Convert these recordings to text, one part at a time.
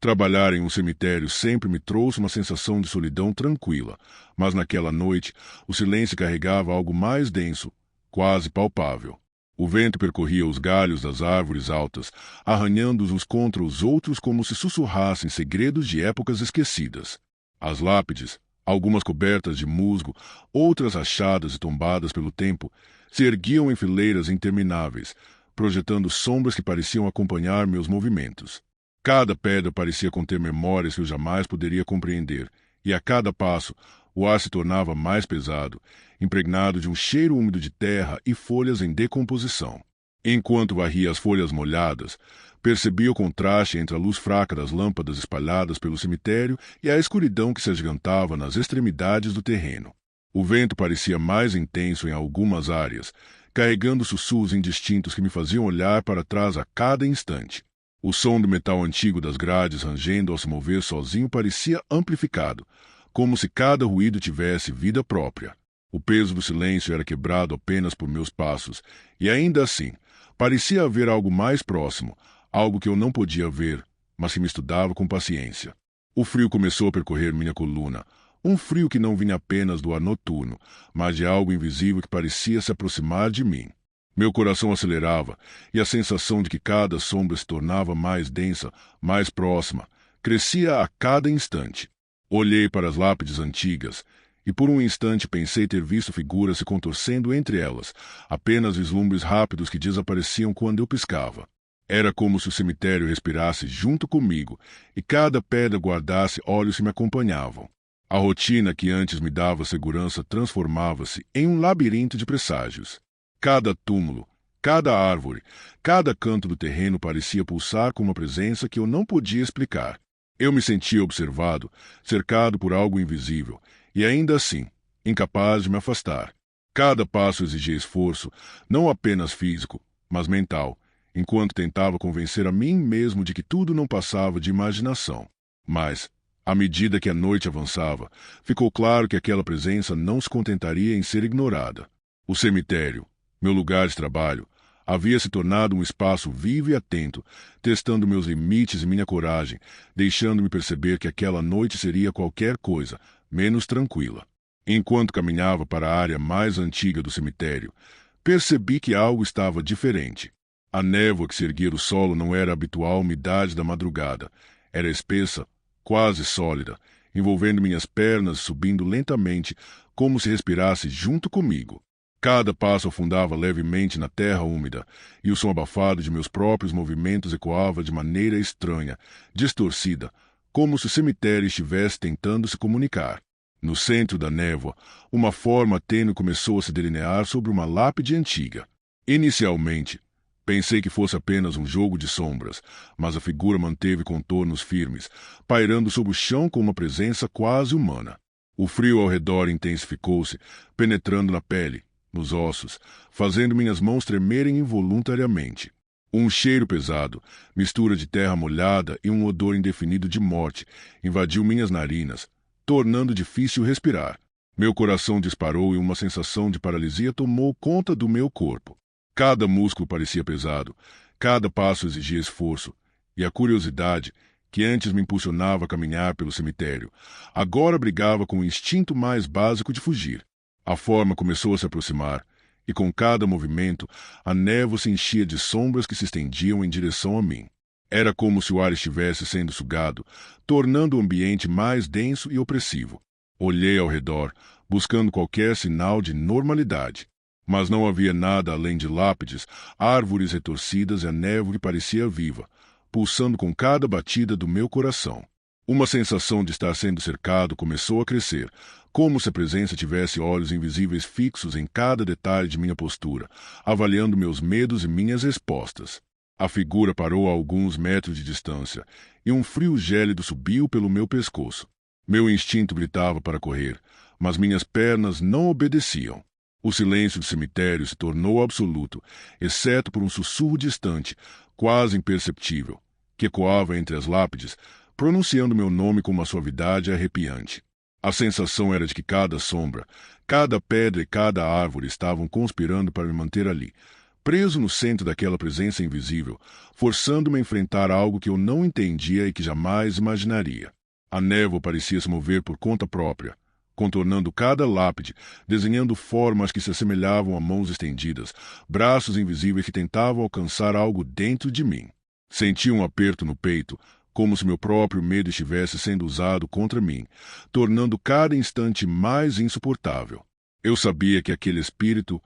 Trabalhar em um cemitério sempre me trouxe uma sensação de solidão tranquila, mas naquela noite o silêncio carregava algo mais denso, quase palpável. O vento percorria os galhos das árvores altas, arranhando-os uns contra os outros como se sussurrassem segredos de épocas esquecidas. As lápides, algumas cobertas de musgo, outras rachadas e tombadas pelo tempo, se erguiam em fileiras intermináveis, projetando sombras que pareciam acompanhar meus movimentos. Cada pedra parecia conter memórias que eu jamais poderia compreender, e a cada passo o ar se tornava mais pesado, impregnado de um cheiro úmido de terra e folhas em decomposição. Enquanto varria as folhas molhadas, percebi o contraste entre a luz fraca das lâmpadas espalhadas pelo cemitério e a escuridão que se agigantava nas extremidades do terreno. O vento parecia mais intenso em algumas áreas, carregando sussurros indistintos que me faziam olhar para trás a cada instante. O som do metal antigo das grades rangendo ao se mover sozinho parecia amplificado, como se cada ruído tivesse vida própria. O peso do silêncio era quebrado apenas por meus passos, e ainda assim, parecia haver algo mais próximo, algo que eu não podia ver, mas que me estudava com paciência. O frio começou a percorrer minha coluna, um frio que não vinha apenas do ar noturno, mas de algo invisível que parecia se aproximar de mim. Meu coração acelerava, e a sensação de que cada sombra se tornava mais densa, mais próxima, crescia a cada instante. Olhei para as lápides antigas, e por um instante pensei ter visto figuras se contorcendo entre elas, apenas vislumbres rápidos que desapareciam quando eu piscava. Era como se o cemitério respirasse junto comigo, e cada pedra guardasse olhos que me acompanhavam. A rotina que antes me dava segurança transformava-se em um labirinto de presságios. Cada túmulo, cada árvore, cada canto do terreno parecia pulsar com uma presença que eu não podia explicar. Eu me sentia observado, cercado por algo invisível, e ainda assim, incapaz de me afastar. Cada passo exigia esforço, não apenas físico, mas mental, enquanto tentava convencer a mim mesmo de que tudo não passava de imaginação. Mas, à medida que a noite avançava, ficou claro que aquela presença não se contentaria em ser ignorada. O cemitério, meu lugar de trabalho, havia se tornado um espaço vivo e atento, testando meus limites e minha coragem, deixando-me perceber que aquela noite seria qualquer coisa, menos tranquila. Enquanto caminhava para a área mais antiga do cemitério, percebi que algo estava diferente. A névoa que se erguia do solo não era a habitual umidade da madrugada. Era espessa, quase sólida, envolvendo minhas pernas, subindo lentamente, como se respirasse junto comigo. Cada passo afundava levemente na terra úmida, e o som abafado de meus próprios movimentos ecoava de maneira estranha, distorcida, como se o cemitério estivesse tentando se comunicar. No centro da névoa, uma forma tênue começou a se delinear sobre uma lápide antiga. Inicialmente, pensei que fosse apenas um jogo de sombras, mas a figura manteve contornos firmes, pairando sobre o chão com uma presença quase humana. O frio ao redor intensificou-se, penetrando na pele, nos ossos, fazendo minhas mãos tremerem involuntariamente. Um cheiro pesado, mistura de terra molhada e um odor indefinido de morte, invadiu minhas narinas, tornando difícil respirar. Meu coração disparou e uma sensação de paralisia tomou conta do meu corpo. Cada músculo parecia pesado, cada passo exigia esforço, e a curiosidade, que antes me impulsionava a caminhar pelo cemitério, agora brigava com o instinto mais básico de fugir. A forma começou a se aproximar, e com cada movimento, a névoa se enchia de sombras que se estendiam em direção a mim. Era como se o ar estivesse sendo sugado, tornando o ambiente mais denso e opressivo. Olhei ao redor, buscando qualquer sinal de normalidade. Mas não havia nada além de lápides, árvores retorcidas e a névoa que parecia viva, pulsando com cada batida do meu coração. Uma sensação de estar sendo cercado começou a crescer, como se a presença tivesse olhos invisíveis fixos em cada detalhe de minha postura, avaliando meus medos e minhas respostas. A figura parou a alguns metros de distância, e um frio gélido subiu pelo meu pescoço. Meu instinto gritava para correr, mas minhas pernas não obedeciam. O silêncio do cemitério se tornou absoluto, exceto por um sussurro distante, quase imperceptível, que ecoava entre as lápides, pronunciando meu nome com uma suavidade arrepiante. A sensação era de que cada sombra, cada pedra e cada árvore estavam conspirando para me manter ali, preso no centro daquela presença invisível, forçando-me a enfrentar algo que eu não entendia e que jamais imaginaria. A névoa parecia se mover por conta própria, contornando cada lápide, desenhando formas que se assemelhavam a mãos estendidas, braços invisíveis que tentavam alcançar algo dentro de mim. Senti um aperto no peito, como se meu próprio medo estivesse sendo usado contra mim, tornando cada instante mais insuportável. Eu sabia que aquele espírito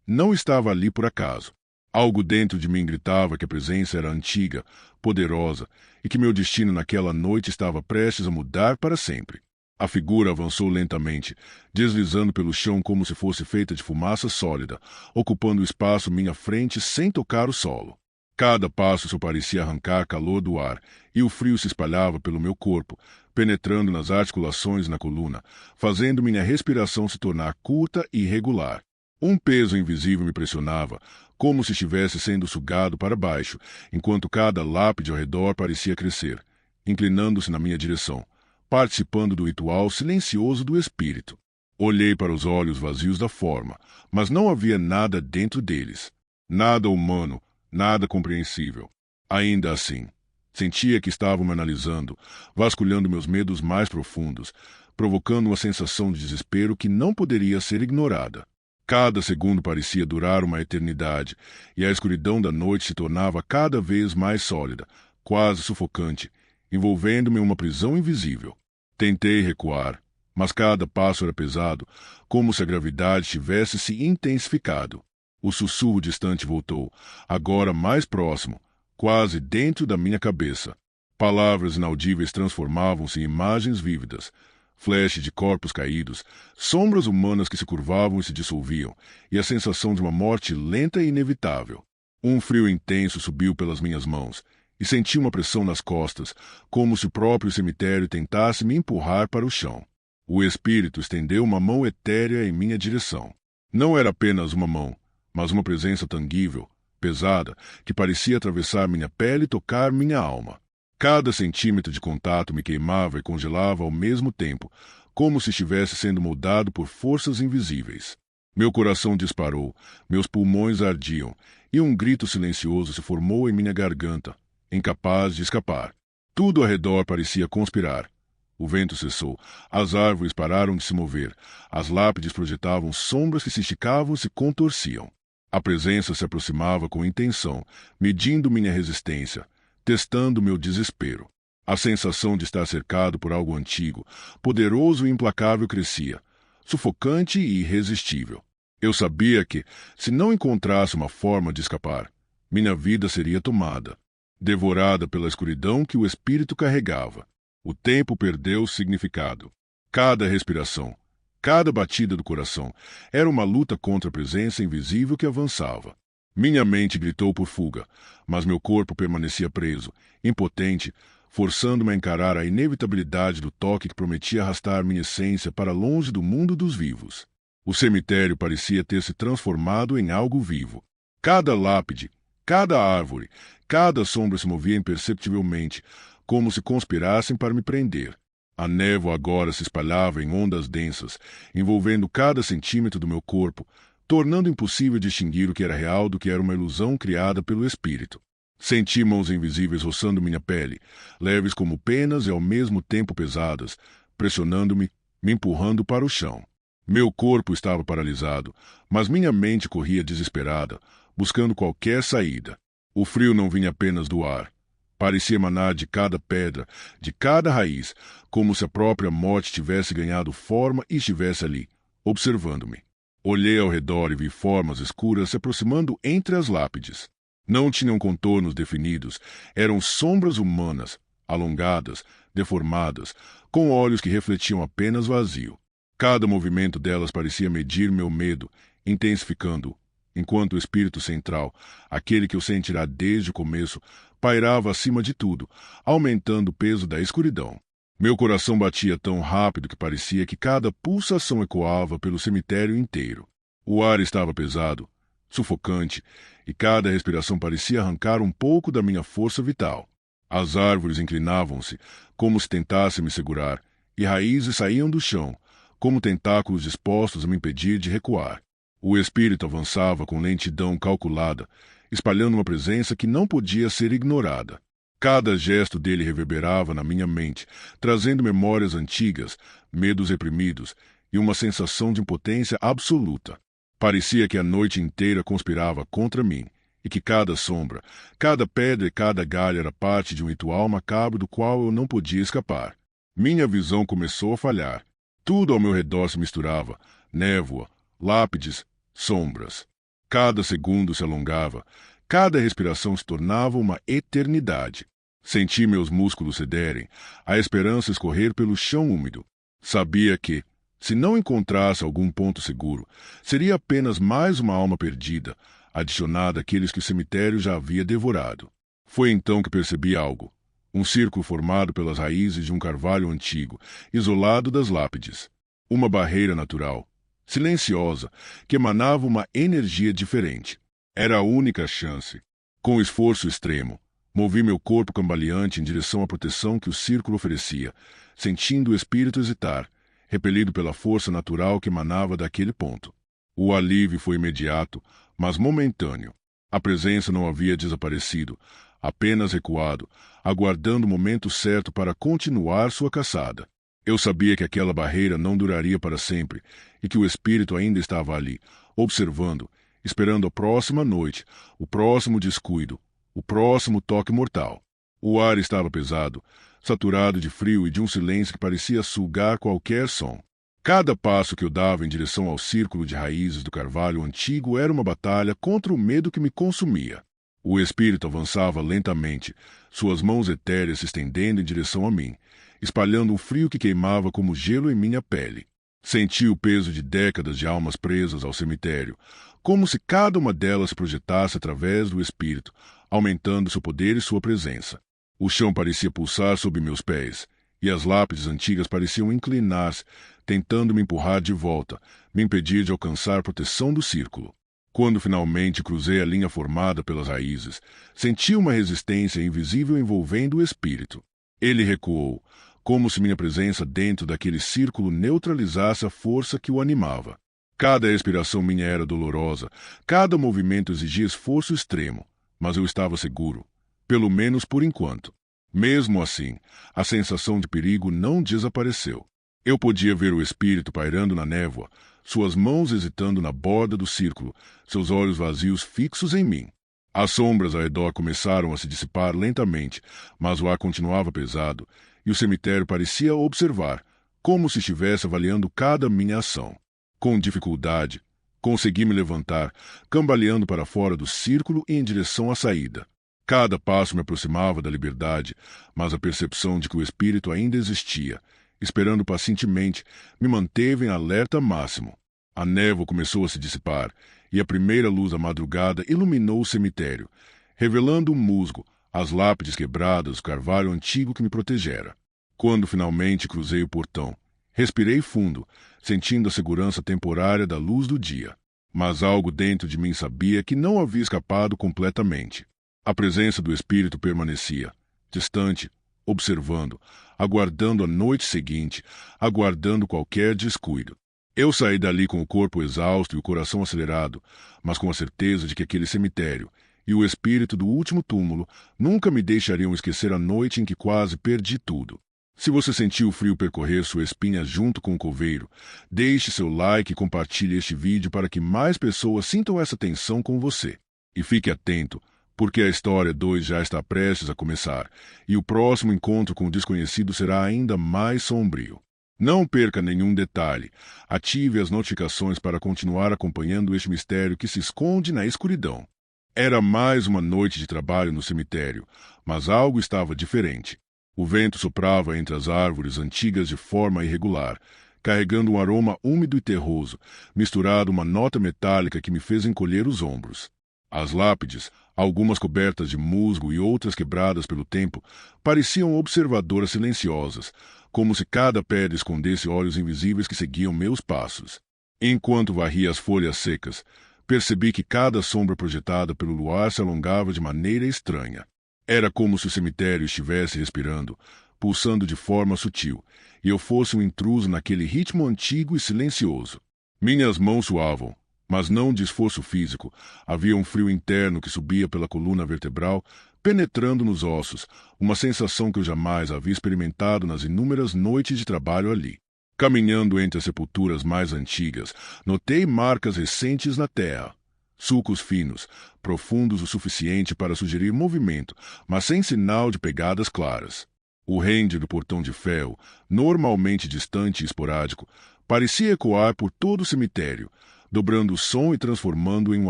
não estava ali por acaso. Algo dentro de mim gritava que a presença era antiga, poderosa, e que meu destino naquela noite estava prestes a mudar para sempre. A figura avançou lentamente, deslizando pelo chão como se fosse feita de fumaça sólida, ocupando o espaço à minha frente sem tocar o solo. Cada passo só parecia arrancar calor do ar, e o frio se espalhava pelo meu corpo, penetrando nas articulações e na coluna, fazendo minha respiração se tornar curta e irregular. Um peso invisível me pressionava, como se estivesse sendo sugado para baixo, enquanto cada lápide ao redor parecia crescer, inclinando-se na minha direção, participando do ritual silencioso do espírito. Olhei para os olhos vazios da forma, mas não havia nada dentro deles. Nada humano, nada compreensível. Ainda assim, sentia que estavam me analisando, vasculhando meus medos mais profundos, provocando uma sensação de desespero que não poderia ser ignorada. Cada segundo parecia durar uma eternidade, e a escuridão da noite se tornava cada vez mais sólida, quase sufocante, envolvendo-me em uma prisão invisível. Tentei recuar, mas cada passo era pesado, como se a gravidade tivesse se intensificado. O sussurro distante voltou, agora mais próximo, quase dentro da minha cabeça. Palavras inaudíveis transformavam-se em imagens vívidas, flashes de corpos caídos, sombras humanas que se curvavam e se dissolviam, e a sensação de uma morte lenta e inevitável. Um frio intenso subiu pelas minhas mãos, e senti uma pressão nas costas, como se o próprio cemitério tentasse me empurrar para o chão. O espírito estendeu uma mão etérea em minha direção. Não era apenas uma mão, mas uma presença tangível, pesada, que parecia atravessar minha pele e tocar minha alma. Cada centímetro de contato me queimava e congelava ao mesmo tempo, como se estivesse sendo moldado por forças invisíveis. Meu coração disparou, meus pulmões ardiam, e um grito silencioso se formou em minha garganta, incapaz de escapar. Tudo ao redor parecia conspirar. O vento cessou, as árvores pararam de se mover, as lápides projetavam sombras que se esticavam e se contorciam. A presença se aproximava com intenção, medindo minha resistência, testando meu desespero. A sensação de estar cercado por algo antigo, poderoso e implacável crescia, sufocante e irresistível. Eu sabia que, se não encontrasse uma forma de escapar, minha vida seria tomada, devorada pela escuridão que o espírito carregava. O tempo perdeu significado. Cada respiração, cada batida do coração, era uma luta contra a presença invisível que avançava. Minha mente gritou por fuga, mas meu corpo permanecia preso, impotente, forçando-me a encarar a inevitabilidade do toque que prometia arrastar minha essência para longe do mundo dos vivos. O cemitério parecia ter se transformado em algo vivo. Cada lápide, cada árvore, cada sombra se movia imperceptivelmente, como se conspirassem para me prender. A névoa agora se espalhava em ondas densas, envolvendo cada centímetro do meu corpo, tornando impossível distinguir o que era real do que era uma ilusão criada pelo espírito. Senti mãos invisíveis roçando minha pele, leves como penas e ao mesmo tempo pesadas, pressionando-me, me empurrando para o chão. Meu corpo estava paralisado, mas minha mente corria desesperada, buscando qualquer saída. O frio não vinha apenas do ar. Parecia emanar de cada pedra, de cada raiz, como se a própria morte tivesse ganhado forma e estivesse ali, observando-me. Olhei ao redor e vi formas escuras se aproximando entre as lápides. Não tinham contornos definidos, eram sombras humanas, alongadas, deformadas, com olhos que refletiam apenas vazio. Cada movimento delas parecia medir meu medo, intensificando-o, enquanto o espírito central, aquele que eu sentirá desde o começo, pairava acima de tudo, aumentando o peso da escuridão. Meu coração batia tão rápido que parecia que cada pulsação ecoava pelo cemitério inteiro. O ar estava pesado, sufocante, e cada respiração parecia arrancar um pouco da minha força vital. As árvores inclinavam-se, como se tentassem me segurar, e raízes saíam do chão, como tentáculos dispostos a me impedir de recuar. O espírito avançava com lentidão calculada, espalhando uma presença que não podia ser ignorada. Cada gesto dele reverberava na minha mente, trazendo memórias antigas, medos reprimidos e uma sensação de impotência absoluta. Parecia que a noite inteira conspirava contra mim, e que cada sombra, cada pedra e cada galho era parte de um ritual macabro do qual eu não podia escapar. Minha visão começou a falhar. Tudo ao meu redor se misturava: névoa, lápides, sombras. Cada segundo se alongava, cada respiração se tornava uma eternidade. Senti meus músculos cederem, a esperança escorrer pelo chão úmido. Sabia que, se não encontrasse algum ponto seguro, seria apenas mais uma alma perdida, adicionada àqueles que o cemitério já havia devorado. Foi então que percebi algo. Um círculo formado pelas raízes de um carvalho antigo, isolado das lápides. Uma barreira natural, silenciosa, que emanava uma energia diferente. Era a única chance. Com esforço extremo, movi meu corpo cambaleante em direção à proteção que o círculo oferecia, sentindo o espírito hesitar, repelido pela força natural que emanava daquele ponto. O alívio foi imediato, mas momentâneo. A presença não havia desaparecido, apenas recuado, aguardando o momento certo para continuar sua caçada. Eu sabia que aquela barreira não duraria para sempre e que o espírito ainda estava ali, observando, esperando a próxima noite, o próximo descuido, o próximo toque mortal. O ar estava pesado, saturado de frio e de um silêncio que parecia sugar qualquer som. Cada passo que eu dava em direção ao círculo de raízes do carvalho antigo era uma batalha contra o medo que me consumia. O espírito avançava lentamente, suas mãos etéreas se estendendo em direção a mim, espalhando um frio que queimava como gelo em minha pele. Senti o peso de décadas de almas presas ao cemitério, como se cada uma delas se projetasse através do espírito, aumentando seu poder e sua presença. O chão parecia pulsar sob meus pés, e as lápides antigas pareciam inclinar-se, tentando me empurrar de volta, me impedir de alcançar a proteção do círculo. Quando finalmente cruzei a linha formada pelas raízes, senti uma resistência invisível envolvendo o espírito. Ele recuou, como se minha presença dentro daquele círculo neutralizasse a força que o animava. Cada expiração minha era dolorosa, cada movimento exigia esforço extremo, mas eu estava seguro, pelo menos por enquanto. Mesmo assim, a sensação de perigo não desapareceu. Eu podia ver o espírito pairando na névoa, suas mãos hesitando na borda do círculo, seus olhos vazios fixos em mim. As sombras ao redor começaram a se dissipar lentamente, mas o ar continuava pesado, e o cemitério parecia observar, como se estivesse avaliando cada minha ação. Com dificuldade, consegui me levantar, cambaleando para fora do círculo e em direção à saída. Cada passo me aproximava da liberdade, mas a percepção de que o espírito ainda existia, esperando pacientemente, me manteve em alerta máximo. A névoa começou a se dissipar, e a primeira luz da madrugada iluminou o cemitério, revelando o musgo, as lápides quebradas, o carvalho antigo que me protegera. Quando finalmente cruzei o portão, respirei fundo, sentindo a segurança temporária da luz do dia. Mas algo dentro de mim sabia que não havia escapado completamente. A presença do espírito permanecia, distante, observando, aguardando a noite seguinte, aguardando qualquer descuido. Eu saí dali com o corpo exausto e o coração acelerado, mas com a certeza de que aquele cemitério e o espírito do último túmulo nunca me deixariam esquecer a noite em que quase perdi tudo. Se você sentiu o frio percorrer sua espinha junto com o coveiro, deixe seu like e compartilhe este vídeo para que mais pessoas sintam essa tensão com você. E fique atento, porque a história 2 já está prestes a começar, e o próximo encontro com o desconhecido será ainda mais sombrio. Não perca nenhum detalhe. Ative as notificações para continuar acompanhando este mistério que se esconde na escuridão. Era mais uma noite de trabalho no cemitério, mas algo estava diferente. O vento soprava entre as árvores antigas de forma irregular, carregando um aroma úmido e terroso, misturado a uma nota metálica que me fez encolher os ombros. As lápides, algumas cobertas de musgo e outras quebradas pelo tempo, pareciam observadoras silenciosas, como se cada pedra escondesse olhos invisíveis que seguiam meus passos. Enquanto varria as folhas secas, percebi que cada sombra projetada pelo luar se alongava de maneira estranha. Era como se o cemitério estivesse respirando, pulsando de forma sutil, e eu fosse um intruso naquele ritmo antigo e silencioso. Minhas mãos suavam, Mas não de esforço físico. Havia um frio interno que subia pela coluna vertebral, penetrando nos ossos, uma sensação que eu jamais havia experimentado nas inúmeras noites de trabalho ali. Caminhando entre as sepulturas mais antigas, notei marcas recentes na terra. Sulcos finos, profundos o suficiente para sugerir movimento, mas sem sinal de pegadas claras. O rende do portão de ferro, normalmente distante e esporádico, parecia ecoar por todo o cemitério, dobrando o som e transformando-o em um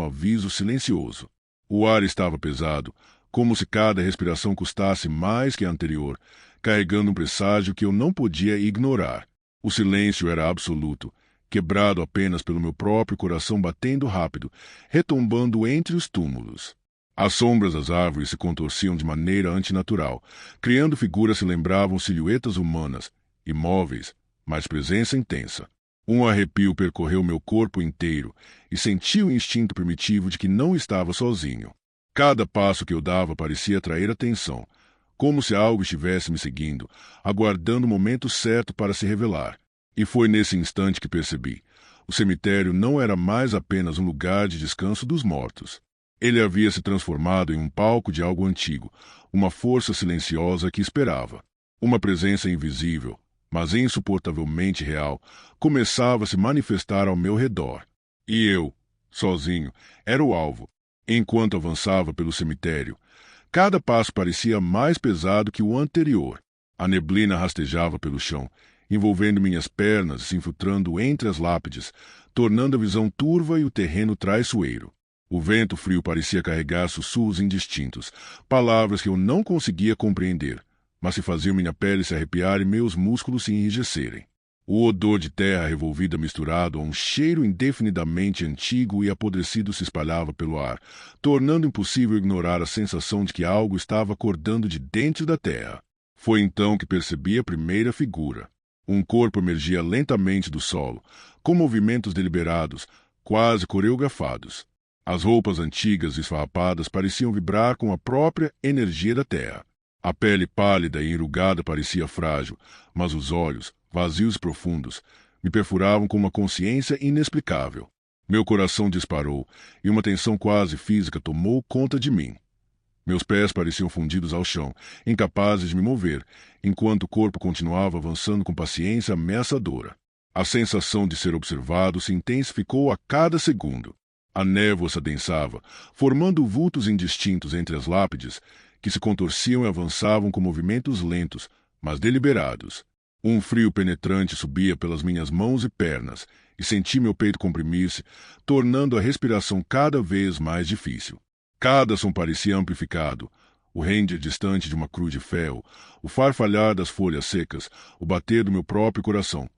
aviso silencioso. O ar estava pesado, como se cada respiração custasse mais que a anterior, carregando um presságio que eu não podia ignorar. O silêncio era absoluto, quebrado apenas pelo meu próprio coração batendo rápido, retumbando entre os túmulos. As sombras das árvores se contorciam de maneira antinatural, criando figuras que lembravam silhuetas humanas, imóveis, mas presença intensa. Um arrepio percorreu meu corpo inteiro e senti o instinto primitivo de que não estava sozinho. Cada passo que eu dava parecia atrair atenção, como se algo estivesse me seguindo, aguardando o momento certo para se revelar. E foi nesse instante que percebi. O cemitério não era mais apenas um lugar de descanso dos mortos. Ele havia se transformado em um palco de algo antigo, uma força silenciosa que esperava. Uma presença invisível, mas insuportavelmente real, começava a se manifestar ao meu redor. E eu, sozinho, era o alvo. Enquanto avançava pelo cemitério, cada passo parecia mais pesado que o anterior. A neblina rastejava pelo chão, envolvendo minhas pernas e se infiltrando entre as lápides, tornando a visão turva e o terreno traiçoeiro. O vento frio parecia carregar sussurros indistintos, palavras que eu não conseguia compreender, mas que faziam minha pele se arrepiar e meus músculos se enrijecerem. O odor de terra revolvida misturado a um cheiro indefinidamente antigo e apodrecido se espalhava pelo ar, tornando impossível ignorar a sensação de que algo estava acordando de dentro da terra. Foi então que percebi a primeira figura. Um corpo emergia lentamente do solo, com movimentos deliberados, quase coreografados. As roupas antigas e esfarrapadas pareciam vibrar com a própria energia da terra. A pele pálida e enrugada parecia frágil, mas os olhos, vazios e profundos, me perfuravam com uma consciência inexplicável. Meu coração disparou e uma tensão quase física tomou conta de mim. Meus pés pareciam fundidos ao chão, incapazes de me mover, enquanto o corpo continuava avançando com paciência ameaçadora. A sensação de ser observado se intensificou a cada segundo. A névoa se adensava, formando vultos indistintos entre as lápides, que se contorciam e avançavam com movimentos lentos, mas deliberados. Um frio penetrante subia pelas minhas mãos e pernas, e senti meu peito comprimir-se, tornando a respiração cada vez mais difícil. Cada som parecia amplificado, o render distante de uma cruz de ferro, o farfalhar das folhas secas, o bater do meu próprio coração,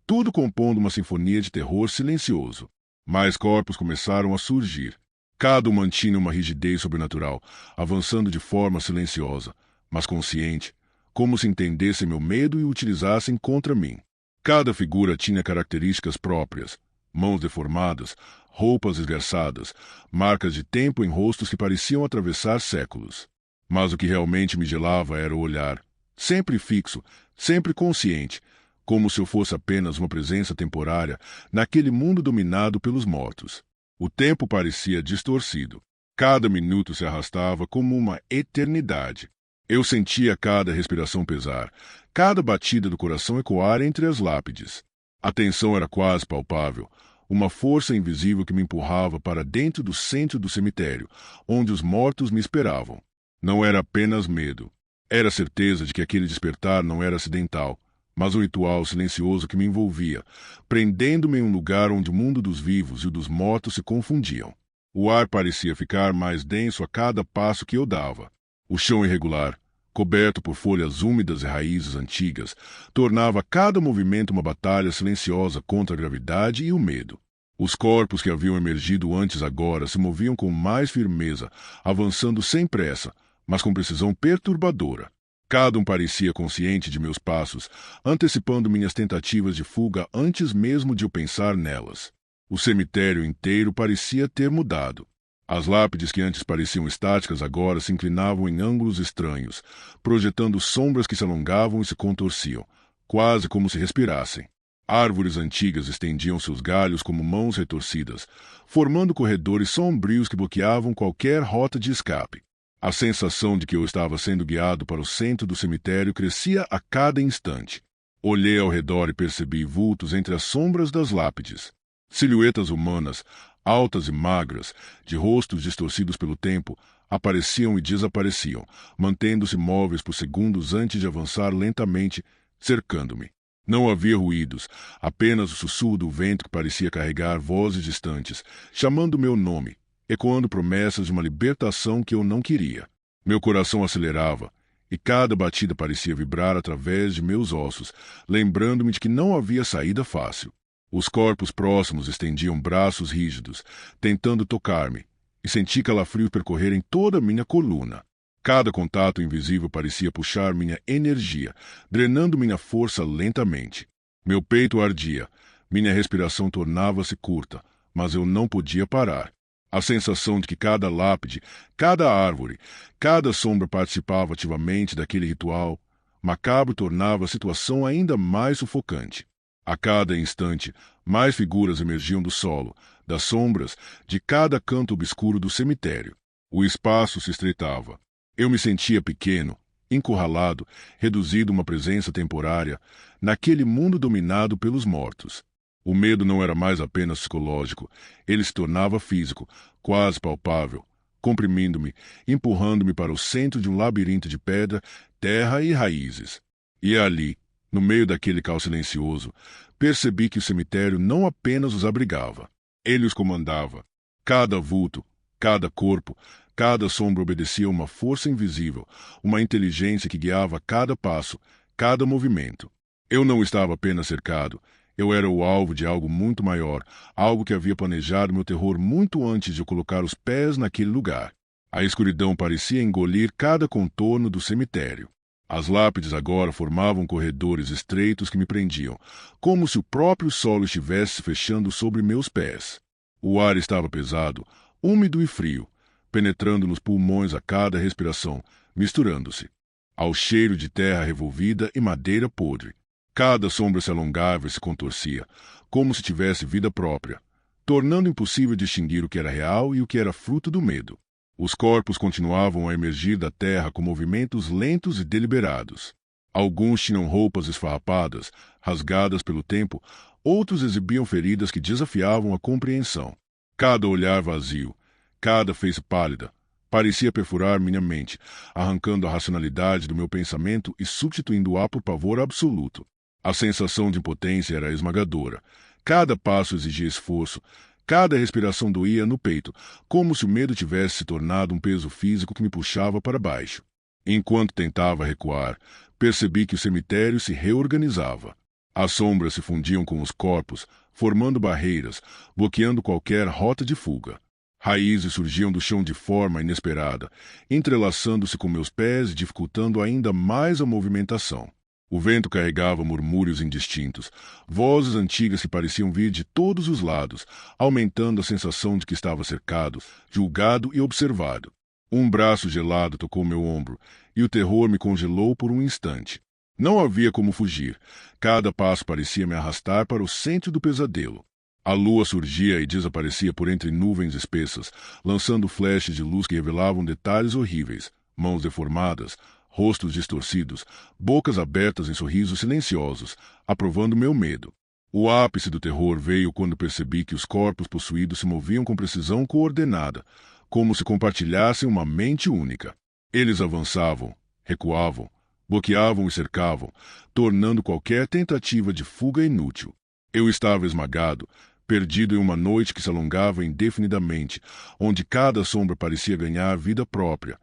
tudo compondo uma sinfonia de terror silencioso. Mais corpos começaram a surgir. Cada um mantinha uma rigidez sobrenatural, avançando de forma silenciosa, mas consciente, como se entendessem meu medo e o utilizassem contra mim. Cada figura tinha características próprias, mãos deformadas, roupas esgarçadas, marcas de tempo em rostos que pareciam atravessar séculos. Mas o que realmente me gelava era o olhar, sempre fixo, sempre consciente, como se eu fosse apenas uma presença temporária naquele mundo dominado pelos mortos. O tempo parecia distorcido. Cada minuto se arrastava como uma eternidade. Eu sentia cada respiração pesar, cada batida do coração ecoar entre as lápides. A tensão era quase palpável, uma força invisível que me empurrava para dentro do centro do cemitério, onde os mortos me esperavam. Não era apenas medo. Era a certeza de que aquele despertar não era acidental, mas um ritual silencioso que me envolvia, prendendo-me em um lugar onde o mundo dos vivos e o dos mortos se confundiam. O ar parecia ficar mais denso a cada passo que eu dava. O chão irregular, coberto por folhas úmidas e raízes antigas, tornava cada movimento uma batalha silenciosa contra a gravidade e o medo. Os corpos que haviam emergido antes agora se moviam com mais firmeza, avançando sem pressa, mas com precisão perturbadora. Cada um parecia consciente de meus passos, antecipando minhas tentativas de fuga antes mesmo de eu pensar nelas. O cemitério inteiro parecia ter mudado. As lápides que antes pareciam estáticas agora se inclinavam em ângulos estranhos, projetando sombras que se alongavam e se contorciam, quase como se respirassem. Árvores antigas estendiam seus galhos como mãos retorcidas, formando corredores sombrios que bloqueavam qualquer rota de escape. A sensação de que eu estava sendo guiado para o centro do cemitério crescia a cada instante. Olhei ao redor e percebi vultos entre as sombras das lápides. Silhuetas humanas, altas e magras, de rostos distorcidos pelo tempo, apareciam e desapareciam, mantendo-se móveis por segundos antes de avançar lentamente, cercando-me. Não havia ruídos, apenas o sussurro do vento que parecia carregar vozes distantes, chamando meu nome, ecoando promessas de uma libertação que eu não queria. Meu coração acelerava, e cada batida parecia vibrar através de meus ossos, lembrando-me de que não havia saída fácil. Os corpos próximos estendiam braços rígidos, tentando tocar-me, e senti calafrios percorrerem toda a minha coluna. Cada contato invisível parecia puxar minha energia, drenando minha força lentamente. Meu peito ardia, minha respiração tornava-se curta, mas eu não podia parar. A sensação de que cada lápide, cada árvore, cada sombra participava ativamente daquele ritual macabro tornava a situação ainda mais sufocante. A cada instante, mais figuras emergiam do solo, das sombras, de cada canto obscuro do cemitério. O espaço se estreitava. Eu me sentia pequeno, encurralado, reduzido a uma presença temporária, naquele mundo dominado pelos mortos. O medo não era mais apenas psicológico, ele se tornava físico, quase palpável, comprimindo-me, empurrando-me para o centro de um labirinto de pedra, terra e raízes. E ali, no meio daquele caos silencioso, percebi que o cemitério não apenas os abrigava, ele os comandava. Cada vulto, cada corpo, cada sombra obedecia a uma força invisível, uma inteligência que guiava cada passo, cada movimento. Eu não estava apenas cercado, eu era o alvo de algo muito maior, algo que havia planejado meu terror muito antes de eu colocar os pés naquele lugar. A escuridão parecia engolir cada contorno do cemitério. As lápides agora formavam corredores estreitos que me prendiam, como se o próprio solo estivesse se fechando sobre meus pés. O ar estava pesado, úmido e frio, penetrando nos pulmões a cada respiração, misturando-se ao cheiro de terra revolvida e madeira podre. Cada sombra se alongava e se contorcia, como se tivesse vida própria, tornando impossível distinguir o que era real e o que era fruto do medo. Os corpos continuavam a emergir da terra com movimentos lentos e deliberados. Alguns tinham roupas esfarrapadas, rasgadas pelo tempo, outros exibiam feridas que desafiavam a compreensão. Cada olhar vazio, cada face pálida, parecia perfurar minha mente, arrancando a racionalidade do meu pensamento e substituindo-a por pavor absoluto. A sensação de impotência era esmagadora. Cada passo exigia esforço, cada respiração doía no peito, como se o medo tivesse se tornado um peso físico que me puxava para baixo. Enquanto tentava recuar, percebi que o cemitério se reorganizava. As sombras se fundiam com os corpos, formando barreiras, bloqueando qualquer rota de fuga. Raízes surgiam do chão de forma inesperada, entrelaçando-se com meus pés e dificultando ainda mais a movimentação. O vento carregava murmúrios indistintos, vozes antigas que pareciam vir de todos os lados, aumentando a sensação de que estava cercado, julgado e observado. Um braço gelado tocou meu ombro, e o terror me congelou por um instante. Não havia como fugir. Cada passo parecia me arrastar para o centro do pesadelo. A lua surgia e desaparecia por entre nuvens espessas, lançando flashes de luz que revelavam detalhes horríveis, mãos deformadas, rostos distorcidos, bocas abertas em sorrisos silenciosos, aprovando meu medo. O ápice do terror veio quando percebi que os corpos possuídos se moviam com precisão coordenada, como se compartilhassem uma mente única. Eles avançavam, recuavam, bloqueavam e cercavam, tornando qualquer tentativa de fuga inútil. Eu estava esmagado, perdido em uma noite que se alongava indefinidamente, onde cada sombra parecia ganhar vida própria.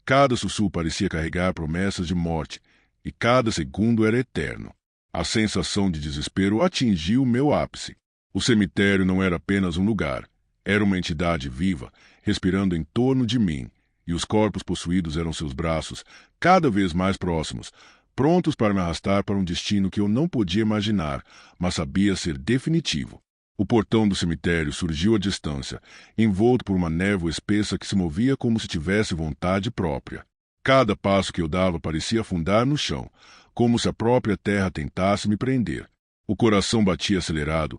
Cada sussurro parecia carregar promessas de morte, e cada segundo era eterno. A sensação de desespero atingiu meu ápice. O cemitério não era apenas um lugar, era uma entidade viva, respirando em torno de mim, e os corpos possuídos eram seus braços, cada vez mais próximos, prontos para me arrastar para um destino que eu não podia imaginar, mas sabia ser definitivo. O portão do cemitério surgiu à distância, envolto por uma névoa espessa que se movia como se tivesse vontade própria. Cada passo que eu dava parecia afundar no chão, como se a própria terra tentasse me prender. O coração batia acelerado,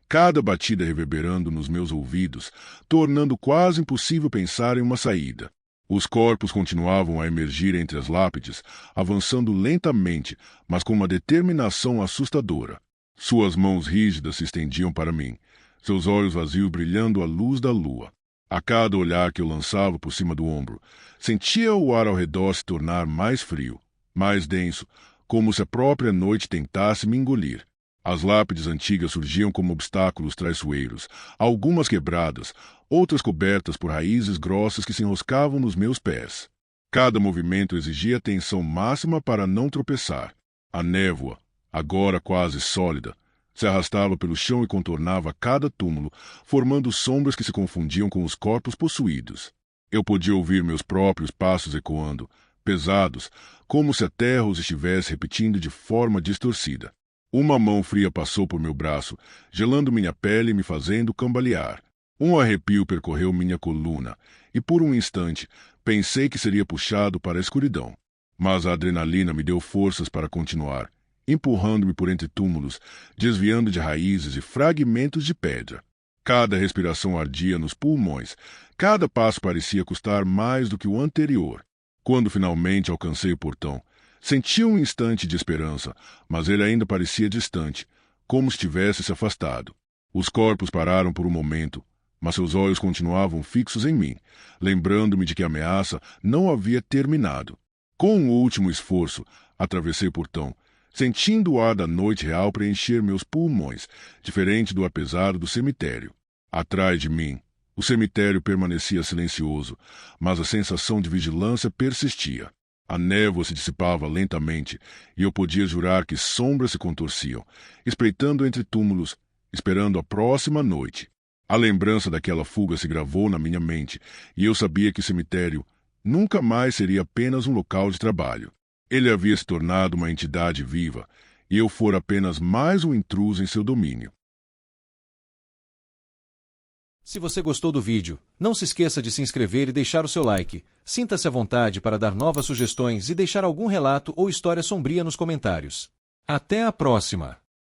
cada batida reverberando nos meus ouvidos, tornando quase impossível pensar em uma saída. Os corpos continuavam a emergir entre as lápides, avançando lentamente, mas com uma determinação assustadora. Suas mãos rígidas se estendiam para mim, seus olhos vazios brilhando à luz da lua. A cada olhar que eu lançava por cima do ombro, sentia o ar ao redor se tornar mais frio, mais denso, como se a própria noite tentasse me engolir. As lápides antigas surgiam como obstáculos traiçoeiros, algumas quebradas, outras cobertas por raízes grossas que se enroscavam nos meus pés. Cada movimento exigia atenção máxima para não tropeçar. A névoa, agora quase sólida, se arrastava pelo chão e contornava cada túmulo, formando sombras que se confundiam com os corpos possuídos. Eu podia ouvir meus próprios passos ecoando, pesados, como se a terra os estivesse repetindo de forma distorcida. Uma mão fria passou por meu braço, gelando minha pele e me fazendo cambalear. Um arrepio percorreu minha coluna, e por um instante pensei que seria puxado para a escuridão. Mas a adrenalina me deu forças para continuar, empurrando-me por entre túmulos, desviando de raízes e fragmentos de pedra. Cada respiração ardia nos pulmões, cada passo parecia custar mais do que o anterior. Quando finalmente alcancei o portão, senti um instante de esperança, mas ele ainda parecia distante, como se tivesse se afastado. Os corpos pararam por um momento, mas seus olhos continuavam fixos em mim, lembrando-me de que a ameaça não havia terminado. Com um último esforço, atravessei o portão, sentindo o ar da noite real preencher meus pulmões, diferente do ar pesado do cemitério. Atrás de mim, o cemitério permanecia silencioso, mas a sensação de vigilância persistia. A névoa se dissipava lentamente, e eu podia jurar que sombras se contorciam, espreitando entre túmulos, esperando a próxima noite. A lembrança daquela fuga se gravou na minha mente, e eu sabia que o cemitério nunca mais seria apenas um local de trabalho. Ele havia se tornado uma entidade viva, e eu fora apenas mais um intruso em seu domínio. Se você gostou do vídeo, não se esqueça de se inscrever e deixar o seu like. Sinta-se à vontade para dar novas sugestões e deixar algum relato ou história sombria nos comentários. Até a próxima!